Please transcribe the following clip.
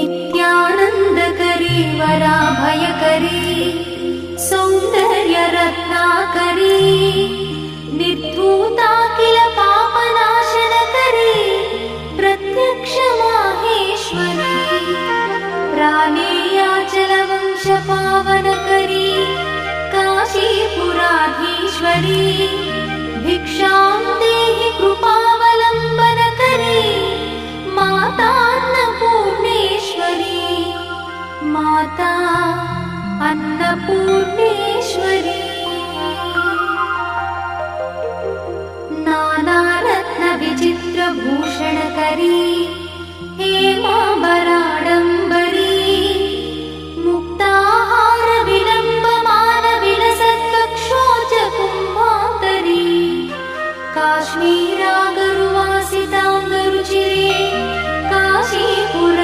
नित्यानन्दकरी वराभयकरी सौन्दर्यरत्नाकरी निर्धूताखिल पापनाशनकरी प्रत्यक्ष माहेश्वरी प्राणेयाचलवंशपावनकरी काशीपुराधीश्वरी भिक्षां देहि कृपावलम्बनकरी मातान्नपूर्णेश्वरी